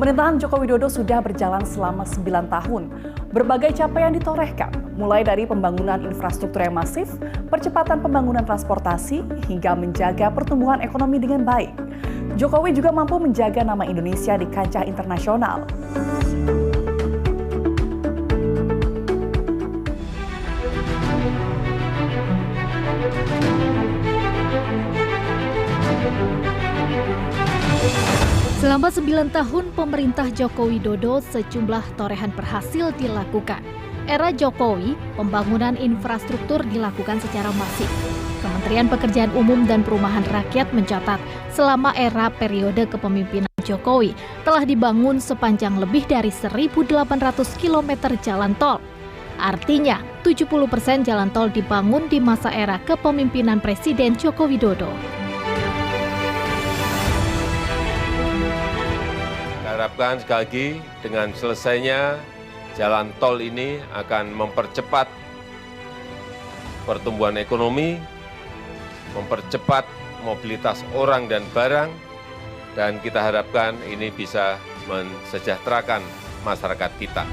Pemerintahan Joko Widodo sudah berjalan selama 9 tahun. Berbagai capaian ditorehkan, mulai dari pembangunan infrastruktur yang masif, percepatan pembangunan transportasi, hingga menjaga pertumbuhan ekonomi dengan baik. Jokowi juga mampu menjaga nama Indonesia di kancah internasional. Selama 9 tahun pemerintah Joko Widodo, sejumlah torehan berhasil dilakukan. Era Jokowi, pembangunan infrastruktur dilakukan secara masif. Kementerian Pekerjaan Umum dan Perumahan Rakyat mencatat, selama era periode kepemimpinan Jokowi, telah dibangun sepanjang lebih dari 1.800 km jalan tol. Artinya, 70% jalan tol dibangun di masa era kepemimpinan Presiden Joko Widodo. Harapkan sekali lagi dengan selesainya jalan tol ini akan mempercepat pertumbuhan ekonomi, mempercepat mobilitas orang dan barang, dan kita harapkan ini bisa mensejahterakan masyarakat kita.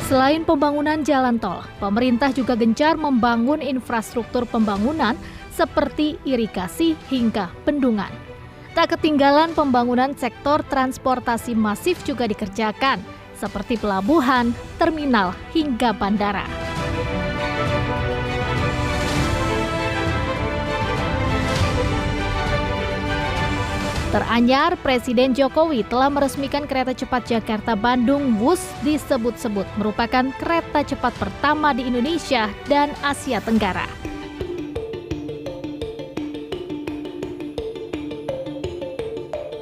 Selain pembangunan jalan tol, pemerintah juga gencar membangun infrastruktur pembangunan seperti irigasi hingga bendungan. Tak ketinggalan pembangunan sektor transportasi masif juga dikerjakan, seperti pelabuhan, terminal, hingga bandara. Teranyar, Presiden Jokowi telah meresmikan kereta cepat Jakarta-Bandung WUS disebut-sebut merupakan kereta cepat pertama di Indonesia dan Asia Tenggara.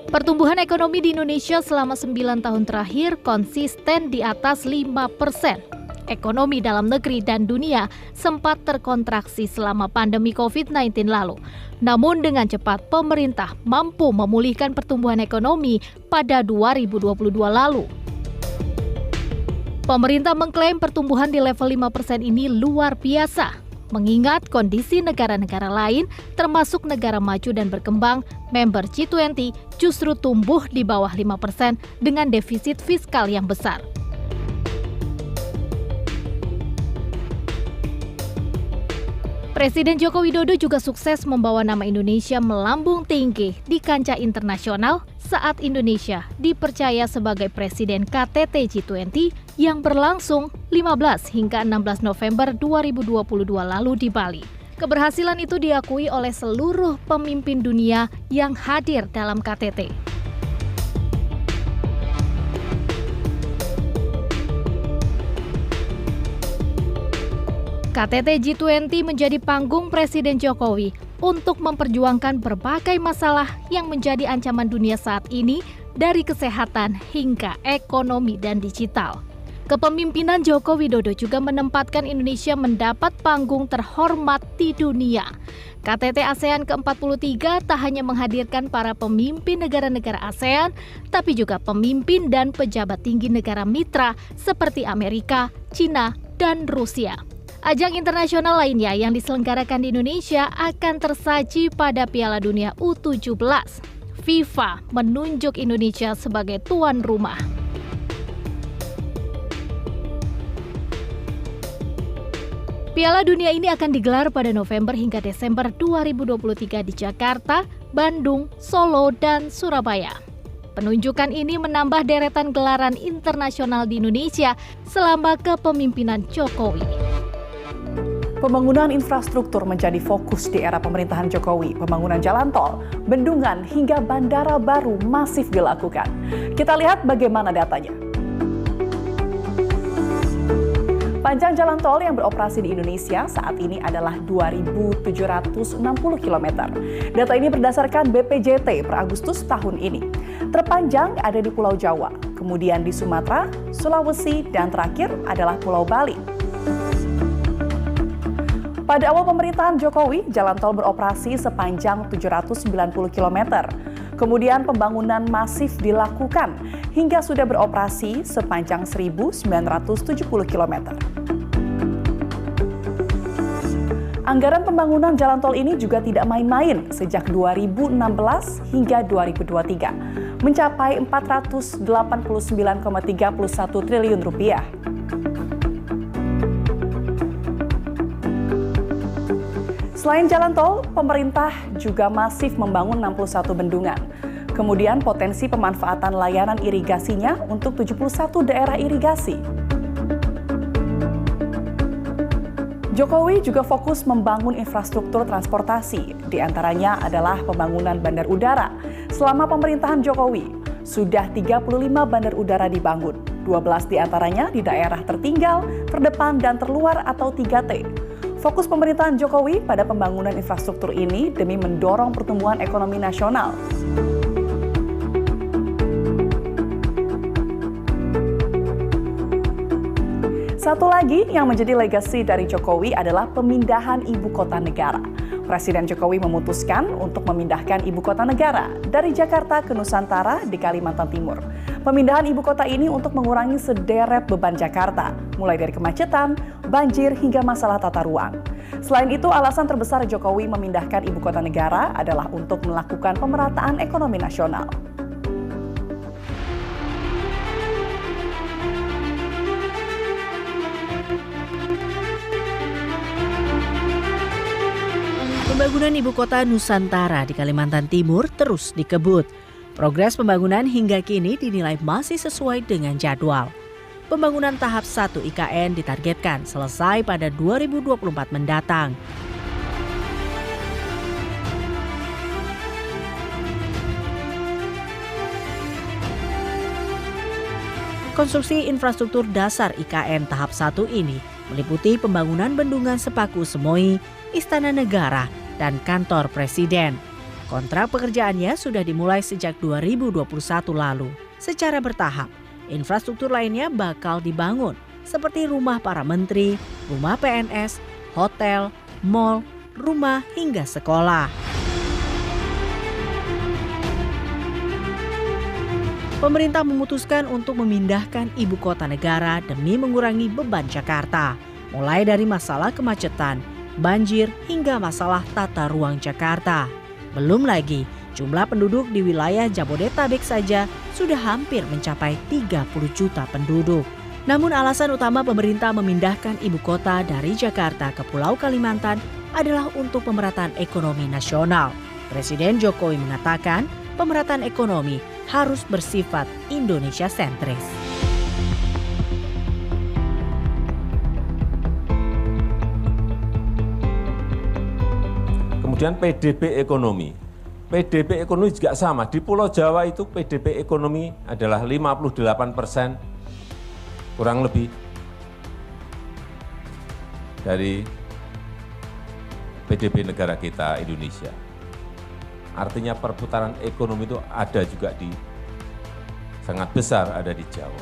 Pertumbuhan ekonomi di Indonesia selama 9 tahun terakhir konsisten di atas 5%. Ekonomi dalam negeri dan dunia sempat terkontraksi selama pandemi COVID-19 lalu. Namun dengan cepat pemerintah mampu memulihkan pertumbuhan ekonomi pada 2022 lalu. Pemerintah mengklaim pertumbuhan di level 5% ini luar biasa. Mengingat kondisi negara-negara lain, termasuk negara maju dan berkembang, member G20 justru tumbuh di bawah 5% dengan defisit fiskal yang besar. Presiden Joko Widodo juga sukses membawa nama Indonesia melambung tinggi di kancah internasional saat Indonesia dipercaya sebagai Presiden KTT G20 yang berlangsung 15 hingga 16 November 2022 lalu di Bali. Keberhasilan itu diakui oleh seluruh pemimpin dunia yang hadir dalam KTT. KTT G20 menjadi panggung Presiden Jokowi untuk memperjuangkan berbagai masalah yang menjadi ancaman dunia saat ini, dari kesehatan hingga ekonomi dan digital. Kepemimpinan Joko Widodo juga menempatkan Indonesia mendapat panggung terhormat di dunia. KTT ASEAN ke-43 tak hanya menghadirkan para pemimpin negara-negara ASEAN, tapi juga pemimpin dan pejabat tinggi negara mitra seperti Amerika, China, dan Rusia. Ajang internasional lainnya yang diselenggarakan di Indonesia akan tersaji pada Piala Dunia U17. FIFA menunjuk Indonesia sebagai tuan rumah. Piala Dunia ini akan digelar pada November hingga Desember 2023 di Jakarta, Bandung, Solo, dan Surabaya. Penunjukan ini menambah deretan gelaran internasional di Indonesia selama kepemimpinan Jokowi. Pembangunan infrastruktur menjadi fokus di era pemerintahan Jokowi. Pembangunan jalan tol, bendungan, hingga bandara baru masif dilakukan. Kita lihat bagaimana datanya. Panjang jalan tol yang beroperasi di Indonesia saat ini adalah 2.760 km. Data ini berdasarkan BPJT per Agustus tahun ini. Terpanjang ada di Pulau Jawa, kemudian di Sumatera, Sulawesi, dan terakhir adalah Pulau Bali. Pada awal pemerintahan Jokowi, jalan tol beroperasi sepanjang 790 km. Kemudian pembangunan masif dilakukan hingga sudah beroperasi sepanjang 1.970 km. Anggaran pembangunan jalan tol ini juga tidak main-main sejak 2016 hingga 2023, mencapai 489,31 triliun rupiah. Selain jalan tol, pemerintah juga masif membangun 61 bendungan. Kemudian potensi pemanfaatan layanan irigasinya untuk 71 daerah irigasi. Jokowi juga fokus membangun infrastruktur transportasi, di antaranya adalah pembangunan bandar udara. Selama pemerintahan Jokowi, sudah 35 bandar udara dibangun, 12 di antaranya di daerah tertinggal, terdepan, dan terluar atau 3T. Fokus pemerintahan Jokowi pada pembangunan infrastruktur ini demi mendorong pertumbuhan ekonomi nasional. Satu lagi yang menjadi legasi dari Jokowi adalah pemindahan ibu kota negara. Presiden Jokowi memutuskan untuk memindahkan ibu kota negara dari Jakarta ke Nusantara di Kalimantan Timur. Pemindahan ibu kota ini untuk mengurangi sederet beban Jakarta, mulai dari kemacetan, banjir, hingga masalah tata ruang. Selain itu, alasan terbesar Jokowi memindahkan ibu kota negara adalah untuk melakukan pemerataan ekonomi nasional. Pembangunan ibu kota Nusantara di Kalimantan Timur terus dikebut. Progres pembangunan hingga kini dinilai masih sesuai dengan jadwal. Pembangunan tahap 1 IKN ditargetkan selesai pada 2024 mendatang. Konstruksi infrastruktur dasar IKN tahap 1 ini meliputi pembangunan bendungan Sepaku Semoy, Istana Negara, dan kantor Presiden. Kontrak pekerjaannya sudah dimulai sejak 2021 lalu. Secara bertahap, infrastruktur lainnya bakal dibangun seperti rumah para menteri, rumah PNS, hotel, mal, rumah hingga sekolah. Pemerintah memutuskan untuk memindahkan ibu kota negara demi mengurangi beban Jakarta, mulai dari masalah kemacetan, banjir, hingga masalah tata ruang Jakarta. Belum lagi, jumlah penduduk di wilayah Jabodetabek saja sudah hampir mencapai 30 juta penduduk. Namun alasan utama pemerintah memindahkan ibu kota dari Jakarta ke Pulau Kalimantan adalah untuk pemerataan ekonomi nasional. Presiden Jokowi mengatakan pemerataan ekonomi harus bersifat Indonesia sentris. Kemudian PDB ekonomi. PDB ekonomi juga sama. Di Pulau Jawa itu PDB ekonomi adalah 58% kurang lebih dari PDB negara kita Indonesia. Artinya perputaran ekonomi itu ada juga sangat besar ada di Jawa.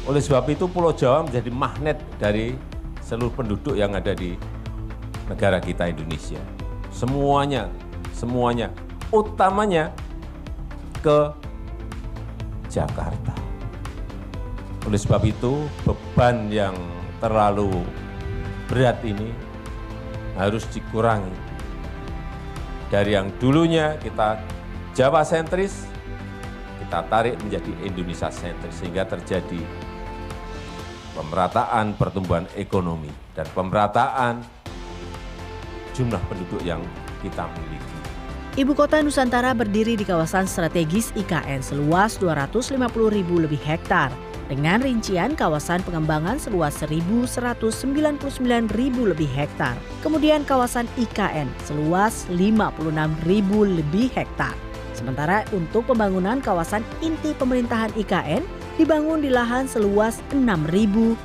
Oleh sebab itu Pulau Jawa menjadi magnet dari seluruh penduduk yang ada di negara kita Indonesia. Semuanya, utamanya ke Jakarta. Oleh sebab itu, beban yang terlalu berat ini harus dikurangi. Dari yang dulunya kita Jawa sentris, kita tarik menjadi Indonesia sentris, sehingga terjadi pemerataan pertumbuhan ekonomi dan pemerataan jumlah penduduk yang kita miliki. Ibu kota Nusantara berdiri di kawasan strategis IKN seluas 250.000 lebih hektar, dengan rincian kawasan pengembangan seluas 1.199.000 lebih hektar. Kemudian kawasan IKN seluas 56.000 lebih hektar. Sementara untuk pembangunan kawasan inti pemerintahan IKN dibangun di lahan seluas 6.596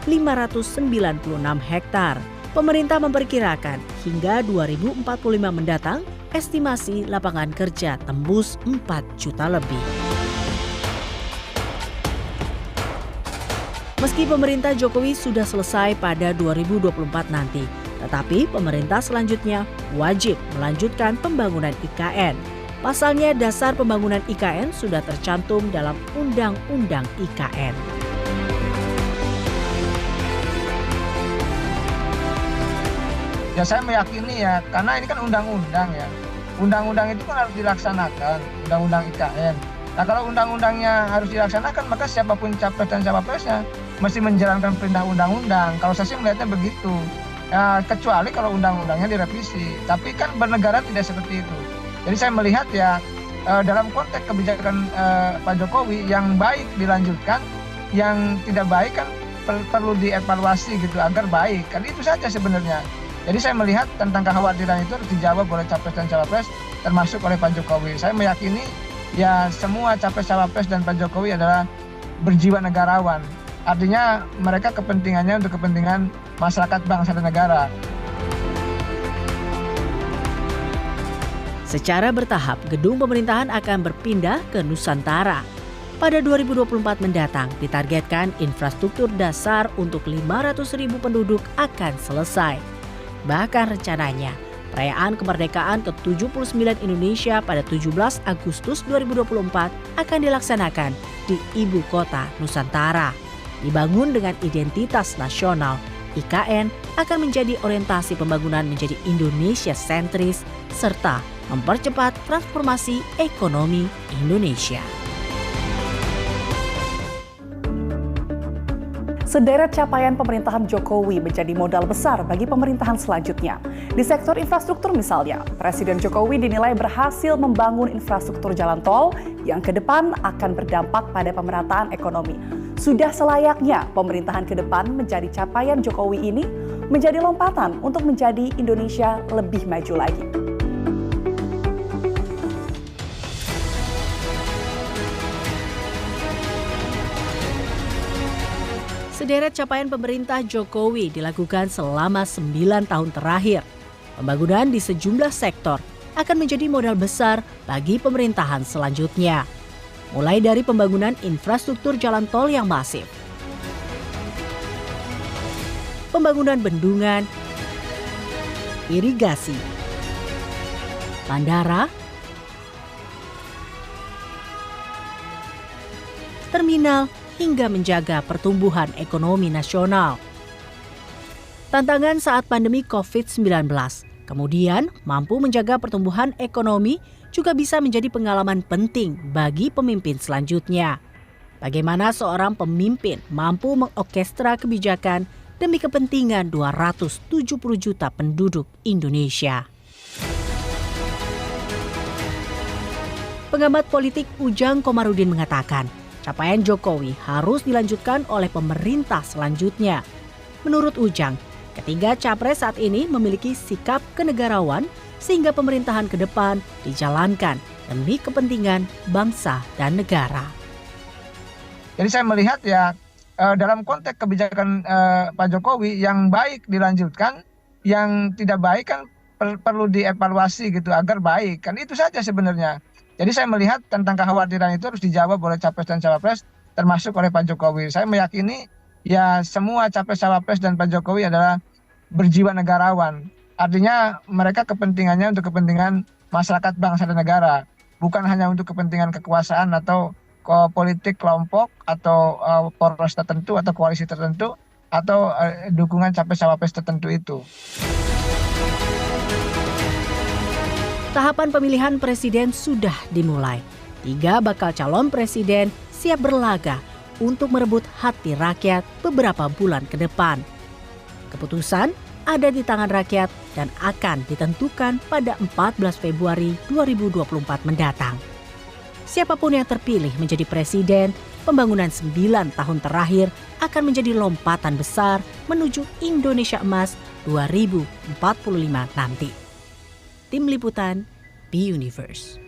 hektar. Pemerintah memperkirakan hingga 2045 mendatang, estimasi lapangan kerja tembus 4 juta lebih. Meski pemerintah Jokowi sudah selesai pada 2024 nanti, tetapi pemerintah selanjutnya wajib melanjutkan pembangunan IKN. Pasalnya dasar pembangunan IKN sudah tercantum dalam Undang-Undang IKN. Ya saya meyakini ya, karena ini kan undang-undang ya. Undang-undang itu kan harus dilaksanakan, undang-undang IKN. Nah kalau undang-undangnya harus dilaksanakan, maka siapapun capres dan cawapresnya mesti menjalankan perintah undang-undang. Kalau saya sih melihatnya begitu. Ya, kecuali kalau undang-undangnya direvisi. Tapi kan bernegara tidak seperti itu. Jadi saya melihat ya dalam konteks kebijakan Pak Jokowi yang baik dilanjutkan, yang tidak baik kan perlu dievaluasi gitu agar baik. Kan itu saja sebenarnya. Jadi saya melihat tentang kekhawatiran itu harus dijawab oleh capres dan cawapres termasuk oleh Pak Jokowi. Saya meyakini ya semua capres cawapres dan Pak Jokowi adalah berjiwa negarawan. Artinya mereka kepentingannya untuk kepentingan masyarakat bangsa dan negara. Secara bertahap, gedung pemerintahan akan berpindah ke Nusantara. Pada 2024 mendatang, ditargetkan infrastruktur dasar untuk 500.000 penduduk akan selesai. Bahkan rencananya, perayaan kemerdekaan ke-79 Indonesia pada 17 Agustus 2024 akan dilaksanakan di Ibu Kota Nusantara. Dibangun dengan identitas nasional, IKN akan menjadi orientasi pembangunan menjadi Indonesia sentris serta mempercepat transformasi ekonomi Indonesia. Sederet capaian pemerintahan Jokowi menjadi modal besar bagi pemerintahan selanjutnya. Di sektor infrastruktur misalnya, Presiden Jokowi dinilai berhasil membangun infrastruktur jalan tol yang ke depan akan berdampak pada pemerataan ekonomi. Sudah selayaknya pemerintahan ke depan menjadi capaian Jokowi ini menjadi lompatan untuk menjadi Indonesia lebih maju lagi. Sederet capaian pemerintah Jokowi dilakukan selama 9 tahun terakhir. Pembangunan di sejumlah sektor akan menjadi modal besar bagi pemerintahan selanjutnya. Mulai dari pembangunan infrastruktur jalan tol yang masif, pembangunan bendungan, irigasi, bandara, terminal, hingga menjaga pertumbuhan ekonomi nasional. Tantangan saat pandemi COVID-19, kemudian mampu menjaga pertumbuhan ekonomi juga bisa menjadi pengalaman penting bagi pemimpin selanjutnya. Bagaimana seorang pemimpin mampu mengorkestra kebijakan demi kepentingan 270 juta penduduk Indonesia. Pengamat politik Ujang Komarudin mengatakan, capaian Jokowi harus dilanjutkan oleh pemerintah selanjutnya. Menurut Ujang, ketiga capres saat ini memiliki sikap kenegarawan sehingga pemerintahan ke depan dijalankan demi kepentingan bangsa dan negara. Jadi saya melihat ya dalam konteks kebijakan Pak Jokowi yang baik dilanjutkan, yang tidak baik kan perlu dievaluasi gitu agar baik. Kan itu saja sebenarnya. Jadi saya melihat tentang kekhawatiran itu harus dijawab oleh capres dan cawapres termasuk oleh Pak Jokowi. Saya meyakini ya semua capres cawapres dan Pak Jokowi adalah berjiwa negarawan. Artinya mereka kepentingannya untuk kepentingan masyarakat bangsa dan negara. Bukan hanya untuk kepentingan kekuasaan atau politik kelompok atau poros tertentu atau koalisi tertentu atau dukungan capres cawapres tertentu itu. Tahapan pemilihan presiden sudah dimulai. 3 bakal calon presiden siap berlaga untuk merebut hati rakyat beberapa bulan ke depan. Keputusan ada di tangan rakyat dan akan ditentukan pada 14 Februari 2024 mendatang. Siapapun yang terpilih menjadi presiden, pembangunan 9 tahun terakhir akan menjadi lompatan besar menuju Indonesia Emas 2045 nanti. Tim Liputan, B-Universe.